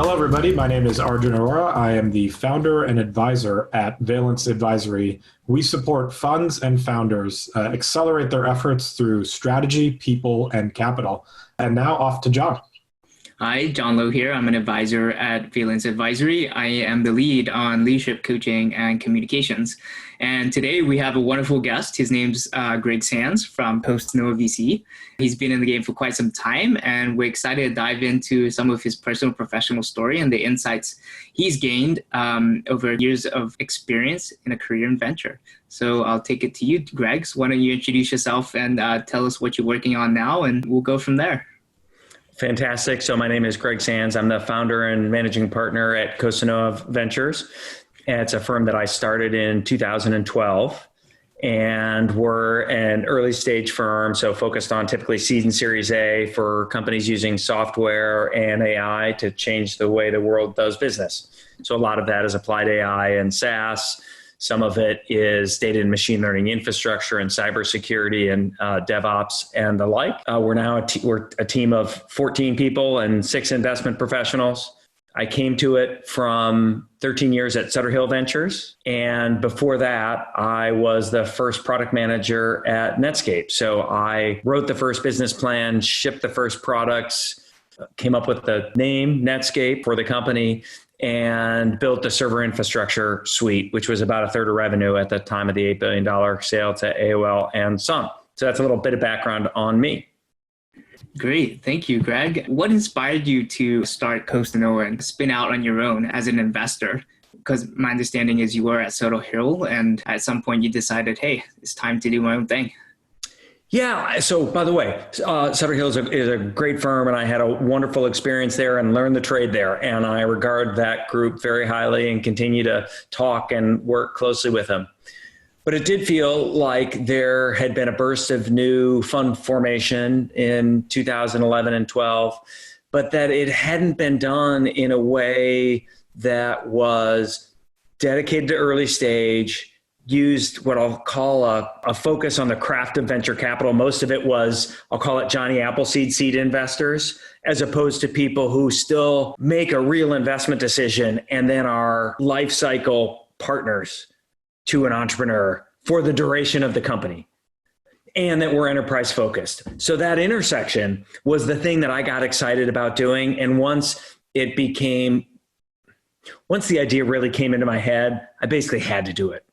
Hello, everybody. My name is Arjun Arora. I am the founder and advisor at Valence Advisory. We support funds and founders accelerate their efforts through strategy, people, and capital. And now off to John. Hi, John Lowe here. I'm an advisor at Valence Advisory. I am the lead on leadership coaching and communications. And today we have a wonderful guest. His name's Greg Sands from Costanoa VC. He's been in the game for quite some time, and we're excited to dive into some of his personal professional story and the insights he's gained over years of experience in a career in venture. So I'll take it to you, Greg. So why don't you introduce yourself and tell us what you're working on now, and we'll go from there. Fantastic. So my name is Greg Sands. I'm the founder and managing partner at Costanoa Ventures. It's a firm that I started in 2012, and we're an early stage firm, so focused on typically seed and Series A for companies using software and AI to change the way the world does business. So a lot of that is applied AI and SaaS. Some of it is data and machine learning infrastructure and cybersecurity and DevOps and the like. We're now we're a team of 14 people and 6 investment professionals. I came to it from 13 years at Sutter Hill Ventures. And before that, I was the first product manager at Netscape. So I wrote the first business plan, shipped the first products, came up with the name Netscape for the company, and built the server infrastructure suite, which was about a third of revenue at the time of the $8 billion sale to AOL and Sun. So that's a little bit of background on me. Great. Thank you, Greg. What inspired you to start Costanoa and spin out on your own as an investor? Because my understanding is you were at Sutter Hill, and at some point you decided, hey, it's time to do my own thing. Yeah. So by the way, Sutter Hill is a great firm, and I had a wonderful experience there and learned the trade there. And I regard that group very highly and continue to talk and work closely with them. But it did feel like there had been a burst of new fund formation in 2011 and 12, but that it hadn't been done in a way that was dedicated to early stage, used what I'll call a focus on the craft of venture capital. Most of it was, I'll call it Johnny Appleseed seed investors, as opposed to people who still make a real investment decision and then are life cycle partners to an entrepreneur for the duration of the company, and that we're enterprise focused. So that intersection was the thing that I got excited about doing. And once the idea really came into my head, I basically had to do it.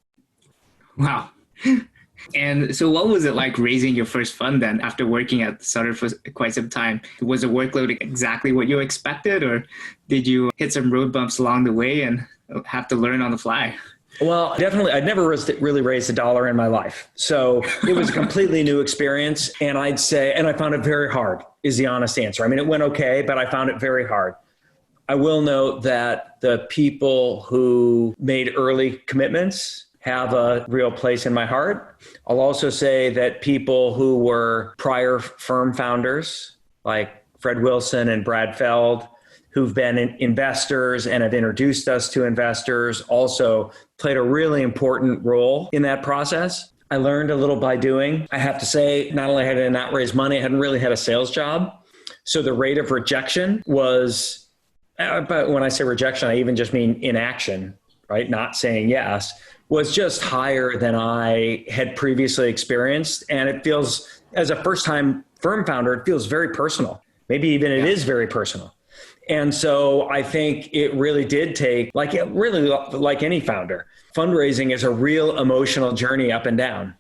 Wow. And so what was it like raising your first fund then after working at Sutter for quite some time? Was the workload exactly what you expected, or did you hit some road bumps along the way and have to learn on the fly? Well, definitely. I'd never really raised $1 in my life. So it was a completely new experience. And I'd say, and I found it very hard is the honest answer. I mean, it went okay, but I found it very hard. I will note that the people who made early commitments have a real place in my heart. I'll also say that people who were prior firm founders, like Fred Wilson and Brad Feld, who've been investors and have introduced us to investors, also played a really important role in that process. I learned a little by doing. I have to say, not only had I not raised money, I hadn't really had a sales job. So the rate of rejection was, but when I say rejection, I even just mean inaction, right? Not saying yes, was just higher than I had previously experienced. And it feels, as a first-time firm founder, it feels very personal. Maybe even it is very personal. And so I think it really did take, like any founder, fundraising is a real emotional journey up and down.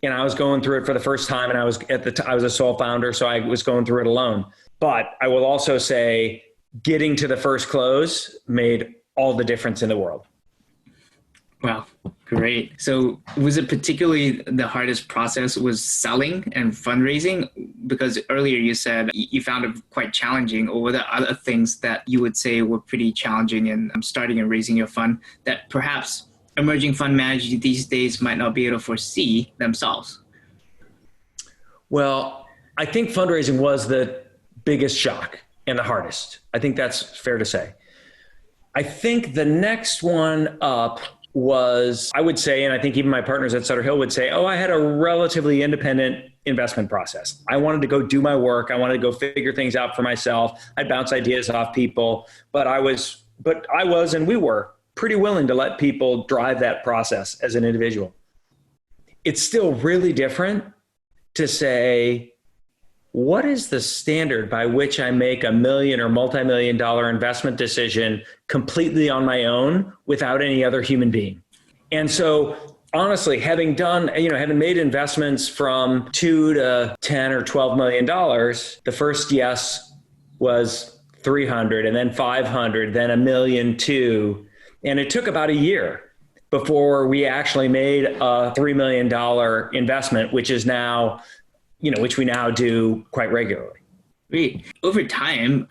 And I was going through it for the first time, and I was a sole founder, so I was going through it alone. But I will also say getting to the first close made all the difference in the world. Wow, great. So was it particularly the hardest process was selling and fundraising? Because earlier you said you found it quite challenging, or were there other things that you would say were pretty challenging in starting and raising your fund that perhaps emerging fund managers these days might not be able to foresee themselves? Well, I think fundraising was the biggest shock and the hardest. I think that's fair to say. I think the next one up was, I would say, and I think even my partners at Sutter Hill would say, I had a relatively independent investment process. I wanted to go do my work. I wanted to go figure things out for myself. I'd bounce ideas off people, but I was, and we were pretty willing to let people drive that process as an individual. It's still really different to say, what is the standard by which I make a million or multi-million dollar investment decision completely on my own without any other human being? And so honestly, having made investments from 2 to 10 or $12 million, the first yes was 300 and then 500, then $1,200,000. And it took about a year before we actually made a $3 million investment, which is now, which we now do quite regularly. Great. Over time,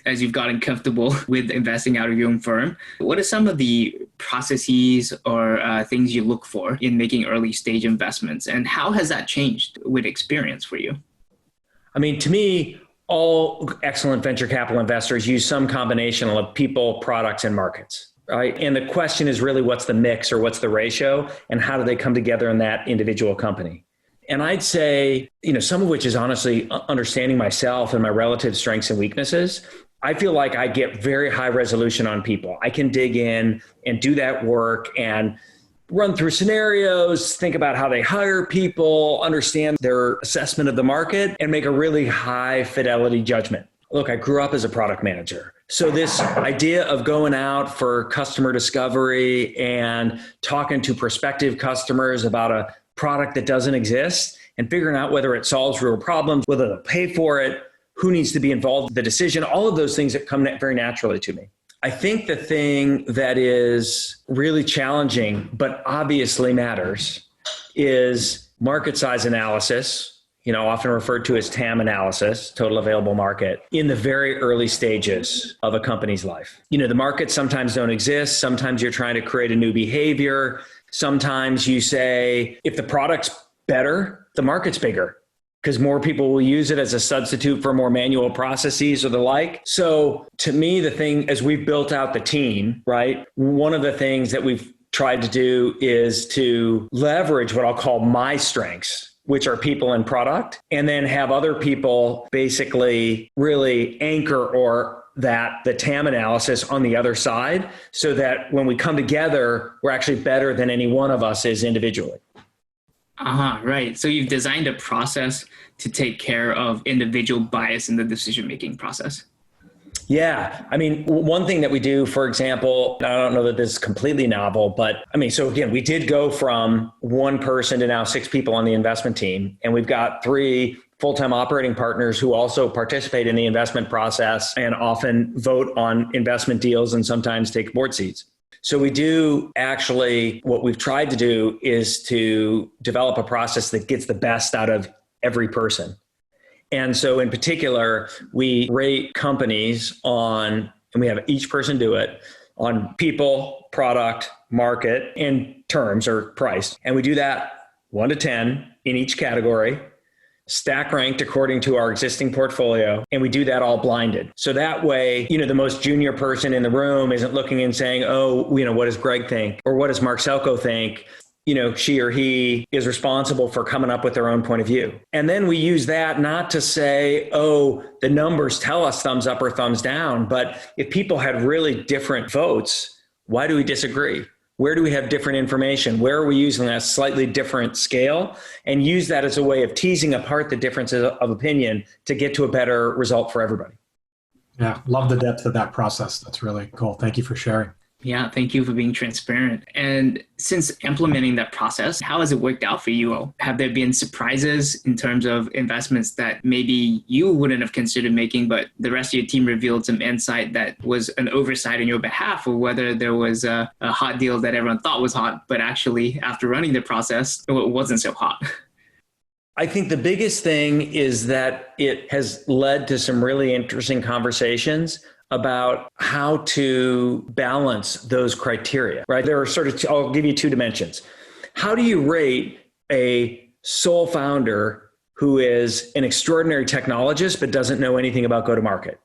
as you've gotten comfortable with investing out of your own firm, what are some of the processes or things you look for in making early stage investments? And how has that changed with experience for you? I mean, to me, all excellent venture capital investors use some combination of people, products, and markets. Right? And the question is really what's the mix or what's the ratio and how do they come together in that individual company? And I'd say, some of which is honestly understanding myself and my relative strengths and weaknesses. I feel like I get very high resolution on people. I can dig in and do that work and run through scenarios, think about how they hire people, understand their assessment of the market, and make a really high fidelity judgment. Look, I grew up as a product manager. So this idea of going out for customer discovery and talking to prospective customers about a product that doesn't exist and figuring out whether it solves real problems, whether they'll pay for it, who needs to be involved in the decision, all of those things that come very naturally to me. I think the thing that is really challenging, but obviously matters, is market size analysis, often referred to as TAM analysis, total available market, in the very early stages of a company's life. The markets sometimes don't exist. Sometimes you're trying to create a new behavior. Sometimes you say, if the product's better, the market's bigger because more people will use it as a substitute for more manual processes or the like. So to me, the thing, as we've built out the team, right, one of the things that we've tried to do is to leverage what I'll call my strengths, which are people and product, and then have other people basically really anchor or the TAM analysis on the other side so that when we come together, we're actually better than any one of us is individually. Right. So you've designed a process to take care of individual bias in the decision-making process. Yeah. I mean, one thing that we do, for example, I don't know that this is completely novel, but so again, we did go from one person to now 6 people on the investment team, and we've got 3 full-time operating partners who also participate in the investment process and often vote on investment deals and sometimes take board seats. So we do actually, what we've tried to do is to develop a process that gets the best out of every person. And so in particular, we rate companies on, and we have each person do it, on people, product, market, and terms or price. And we do that 1 to 10 in each category, stack ranked according to our existing portfolio. And we do that all blinded. So that way, the most junior person in the room isn't looking and saying, what does Greg think? Or what does Mark Selko think? She or he is responsible for coming up with their own point of view. And then we use that not to say, the numbers tell us thumbs up or thumbs down. But if people had really different votes, why do we disagree? Where do we have different information? Where are we using a slightly different scale? And use that as a way of teasing apart the differences of opinion to get to a better result for everybody. Yeah, love the depth of that process. That's really cool. Thank you for sharing. Yeah, thank you for being transparent. And since implementing that process, how has it worked out for you all? Have there been surprises in terms of investments that maybe you wouldn't have considered making, but the rest of your team revealed some insight that was an oversight on your behalf, or whether there was a hot deal that everyone thought was hot, but actually after running the process, it wasn't so hot? I think the biggest thing is that it has led to some really interesting conversations about how to balance those criteria, right? There are I'll give you 2 dimensions. How do you rate a sole founder who is an extraordinary technologist but doesn't know anything about go-to-market?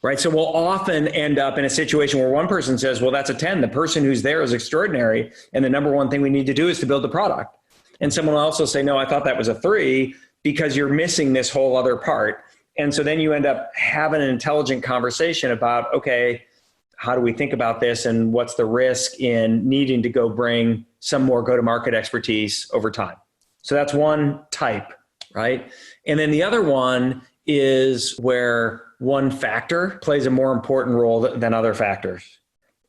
right? So we'll often end up in a situation where one person says, well, that's a 10. The person who's there is extraordinary. And the number one thing we need to do is to build the product. And someone else will say, no, I thought that was a 3 because you're missing this whole other part. And so then you end up having an intelligent conversation about, okay, how do we think about this? And what's the risk in needing to go bring some more go-to-market expertise over time? So that's one type, right? And then the other one is where one factor plays a more important role than other factors.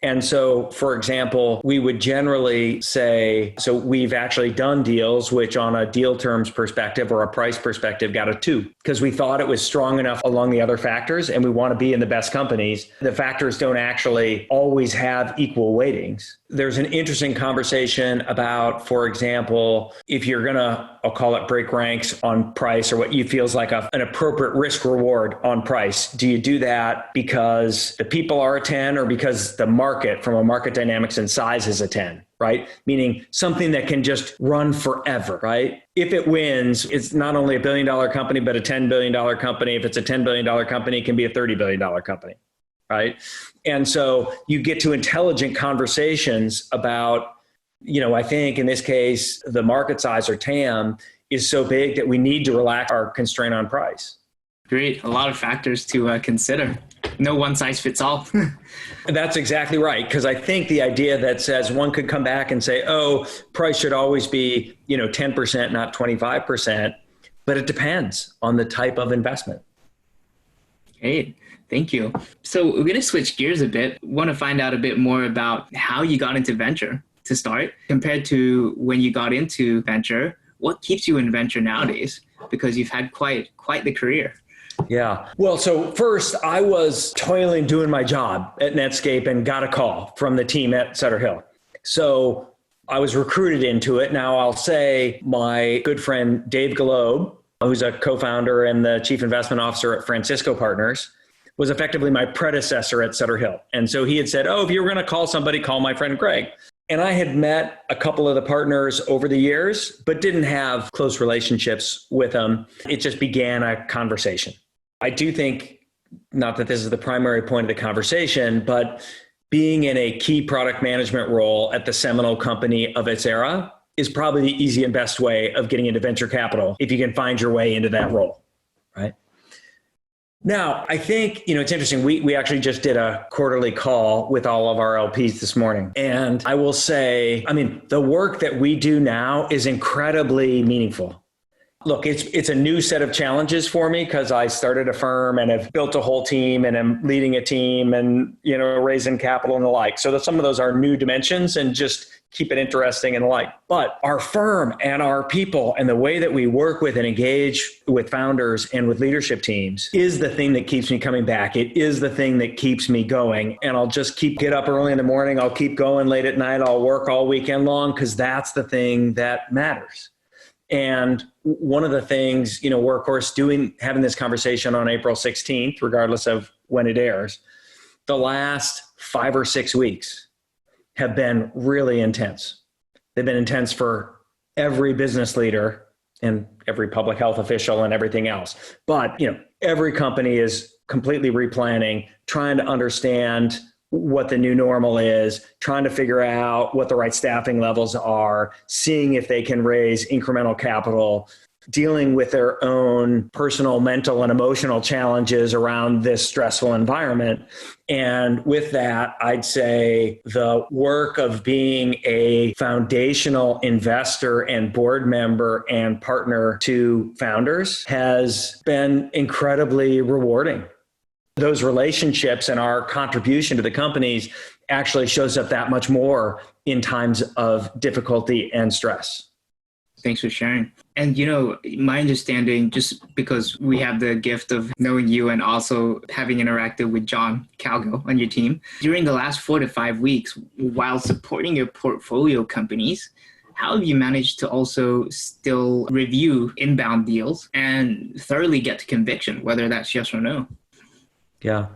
And so, for example, we would generally say, so we've actually done deals which on a deal terms perspective or a price perspective got a 2 because we thought it was strong enough along the other factors and we want to be in the best companies. The factors don't actually always have equal weightings. There's an interesting conversation about, for example, if you're going to, I'll call it break ranks on price or what you feels like an appropriate risk reward on price. Do you do that because the people are a 10 or because the market from a market dynamics and size is a 10, right? Meaning something that can just run forever, right? If it wins, it's not only a $1 billion company, but a $10 billion company. If it's a $10 billion company, it can be a $30 billion company, right? And so you get to intelligent conversations about, I think in this case, the market size or TAM is so big that we need to relax our constraint on price. Great. A lot of factors to consider. No one size fits all. That's exactly right. Because I think the idea that says one could come back and say, oh, price should always be, 10%, not 25%. But it depends on the type of investment. Great. Thank you. So we're going to switch gears a bit. Want to find out a bit more about how you got into venture to start compared to when you got into venture. What keeps you in venture nowadays? Because you've had quite the career. Yeah. Well, so first I was toiling doing my job at Netscape and got a call from the team at Sutter Hill. So I was recruited into it. Now I'll say my good friend, Dave Galobe, who's a co-founder and the chief investment officer at Francisco Partners, was effectively my predecessor at Sutter Hill. And so he had said, oh, if you were going to call somebody, call my friend Greg. And I had met a couple of the partners over the years, but didn't have close relationships with them. It just began a conversation. I do think, not that this is the primary point of the conversation, but being in a key product management role at the seminal company of its era is probably the easy and best way of getting into venture capital if you can find your way into that role, right? Now, I think, it's interesting. We actually just did a quarterly call with all of our LPs this morning. And I will say, the work that we do now is incredibly meaningful. Look, it's a new set of challenges for me because I started a firm and have built a whole team and am leading a team and, raising capital and the like. So some of those are new dimensions and just keep it interesting and the like. But our firm and our people and the way that we work with and engage with founders and with leadership teams is the thing that keeps me coming back. It is the thing that keeps me going. And I'll just get up early in the morning. I'll keep going late at night. I'll work all weekend long because that's the thing that matters. And one of the things, we're of course having this conversation on April 16th, regardless of when it airs. The last 5 or 6 weeks have been really intense. They've been intense for every business leader and every public health official and everything else. But, every company is completely replanning, trying to understand what the new normal is, trying to figure out what the right staffing levels are, seeing if they can raise incremental capital, dealing with their own personal, mental, and emotional challenges around this stressful environment. And with that, I'd say the work of being a foundational investor and board member and partner to founders has been incredibly rewarding. Those relationships and our contribution to the companies actually shows up that much more in times of difficulty and stress. Thanks for sharing. And, my understanding, just because we have the gift of knowing you and also having interacted with John Calgo on your team, during the last 4 to 5 weeks, while supporting your portfolio companies, how have you managed to also still review inbound deals and thoroughly get to conviction, whether that's yes or no? Yeah.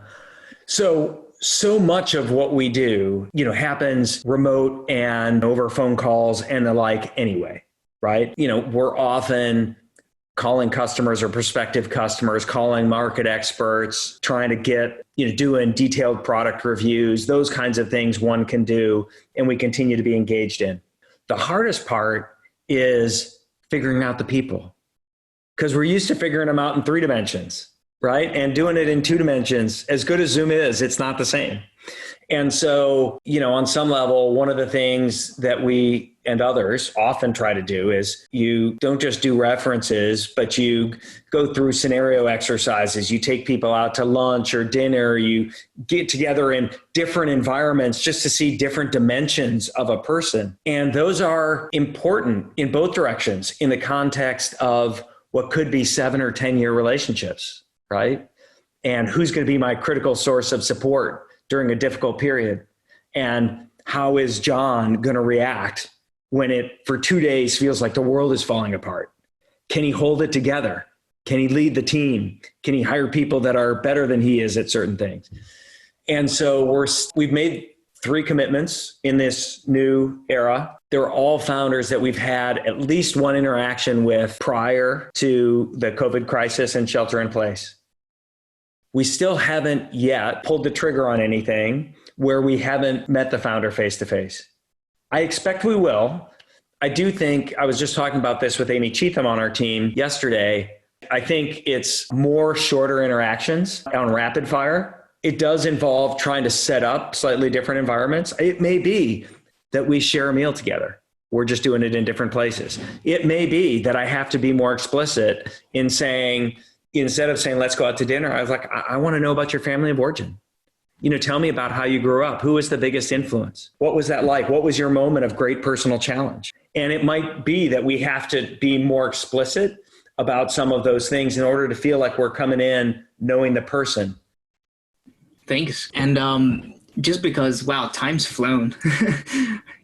So much of what we do, happens remote and over phone calls and the like anyway, right? We're often calling customers or prospective customers, calling market experts, trying to get, doing detailed product reviews, those kinds of things one can do, and we continue to be engaged in. The hardest part is figuring out the people, because we're used to figuring them out in 3 dimensions, right? And doing it in 2 dimensions, as good as Zoom is, it's not the same. And so, on some level, one of the things that we and others often try to do is you don't just do references, but you go through scenario exercises. You take people out to lunch or dinner. You get together in different environments just to see different dimensions of a person. And those are important in both directions in the context of what could be 7 or 10-year relationships, right? And who's going to be my critical source of support during a difficult period? And how is John going to react when it, for 2 days, feels like the world is falling apart? Can he hold it together? Can he lead the team? Can he hire people that are better than he is at certain things? And so we've made 3 commitments in this new era. They're all founders that we've had at least one interaction with prior to the COVID crisis and shelter in place. We still haven't yet pulled the trigger on anything where we haven't met the founder face to face. I expect we will. I do think, I was just talking about this with Amy Cheatham on our team yesterday. I think it's more shorter interactions on rapid fire. It does involve trying to set up slightly different environments. It may be that we share a meal together. We're just doing it in different places. It may be that I have to be more explicit in saying, instead of saying, let's go out to dinner, I was like, I want to know about your family of origin. Tell me about how you grew up. Who was the biggest influence? What was that like? What was your moment of great personal challenge? And it might be that we have to be more explicit about some of those things in order to feel like we're coming in knowing the person. Thanks. And just because, wow, time's flown.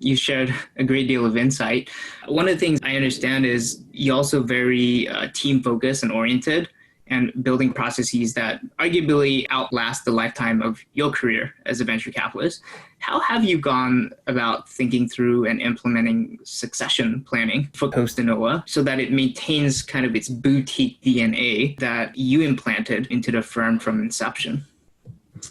You shared a great deal of insight. One of the things I understand is you're also very team focused and oriented, and building processes that arguably outlast the lifetime of your career as a venture capitalist. How have you gone about thinking through and implementing succession planning for Costanoa so that it maintains kind of its boutique DNA that you implanted into the firm from inception?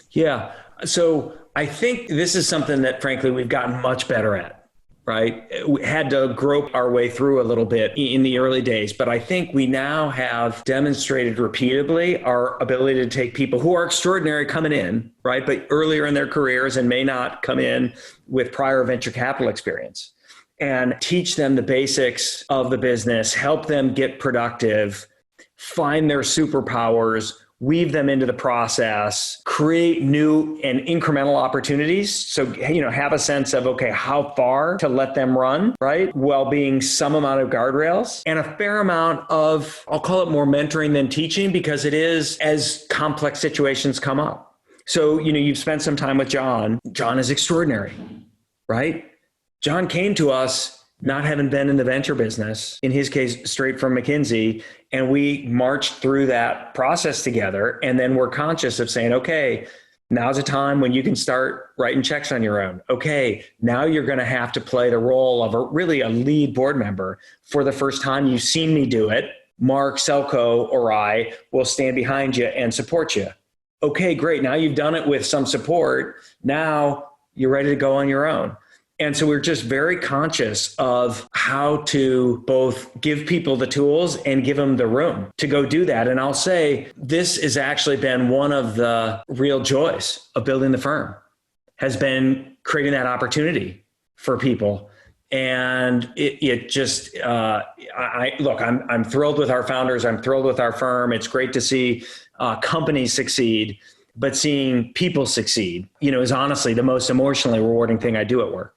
Yeah. So I think this is something that, frankly, we've gotten much better at. Right? We had to grope our way through a little bit in the early days, but I think we now have demonstrated repeatedly our ability to take people who are extraordinary coming in, right? But earlier in their careers and may not come in with prior venture capital experience, and teach them the basics of the business, help them get productive, find their superpowers, weave them into the process, create new and incremental opportunities. So, have a sense of, okay, how far to let them run, right? While being some amount of guardrails and a fair amount of, I'll call it more mentoring than teaching, because it is as complex situations come up. So, you've spent some time with John. John is extraordinary, right? John came to us not having been in the venture business, in his case, straight from McKinsey. And we marched through that process together. And then we're conscious of saying, okay, now's a time when you can start writing checks on your own. Okay, now you're going to have to play the role of really a lead board member. For the first time, you've seen me do it. Mark, Selko, or I will stand behind you and support you. Okay, great. Now you've done it with some support. Now you're ready to go on your own. And so we're just very conscious of how to both give people the tools and give them the room to go do that. And I'll say this has actually been one of the real joys of building the firm, has been creating that opportunity for people. And it just, I'm thrilled with our founders. I'm thrilled with our firm. It's great to see companies succeed, but seeing people succeed, is honestly the most emotionally rewarding thing I do at work.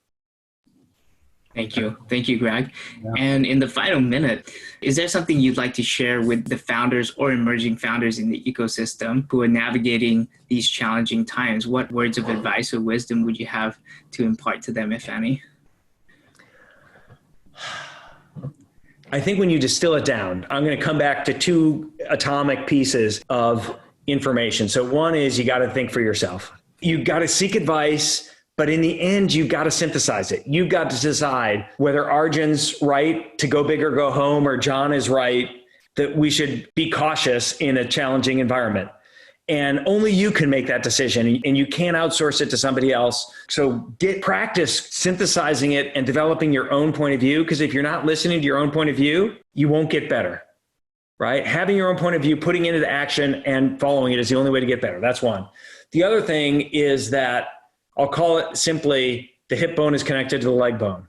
Thank you. Thank you, Greg. Yeah. And in the final minute, is there something you'd like to share with the founders or emerging founders in the ecosystem who are navigating these challenging times? What words of advice or wisdom would you have to impart to them, if any? I think when you distill it down, I'm going to come back to 2 atomic pieces of information. So one is you got to think for yourself. You got to seek advice. But in the end, you've got to synthesize it. You've got to decide whether Arjun's right to go big or go home, or John is right that we should be cautious in a challenging environment. And only you can make that decision, and you can't outsource it to somebody else. So get practice synthesizing it and developing your own point of view, because if you're not listening to your own point of view, you won't get better, right? Having your own point of view, putting it into action and following it is the only way to get better. That's one. The other thing is that I'll call it simply the hip bone is connected to the leg bone.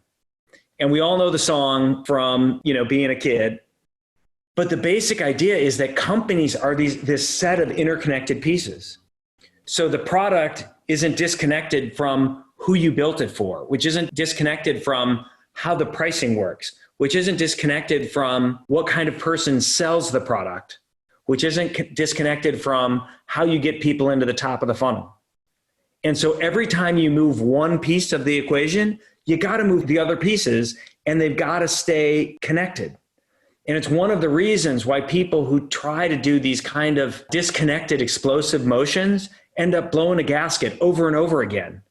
And we all know the song from, being a kid. But the basic idea is that companies are this set of interconnected pieces. So the product isn't disconnected from who you built it for, which isn't disconnected from how the pricing works, which isn't disconnected from what kind of person sells the product, which isn't disconnected from how you get people into the top of the funnel. And so every time you move one piece of the equation, you got to move the other pieces, and they've got to stay connected. And it's one of the reasons why people who try to do these kind of disconnected explosive motions end up blowing a gasket over and over again,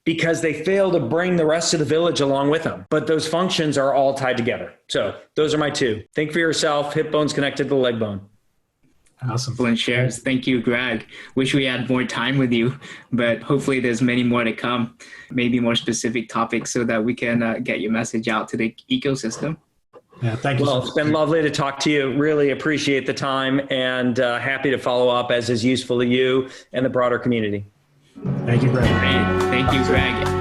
because they fail to bring the rest of the village along with them. But those functions are all tied together. So those are my two. Think for yourself, hip bone's connected to the leg bone. Awesome. Excellent shares. Thank you, Greg. Wish we had more time with you, but hopefully there's many more to come, maybe more specific topics so that we can get your message out to the ecosystem. Yeah, thank you. Well, it's been lovely to talk to you. Really appreciate the time, and happy to follow up as is useful to you and the broader community. Thank you, Greg. Great. Thank you, Greg.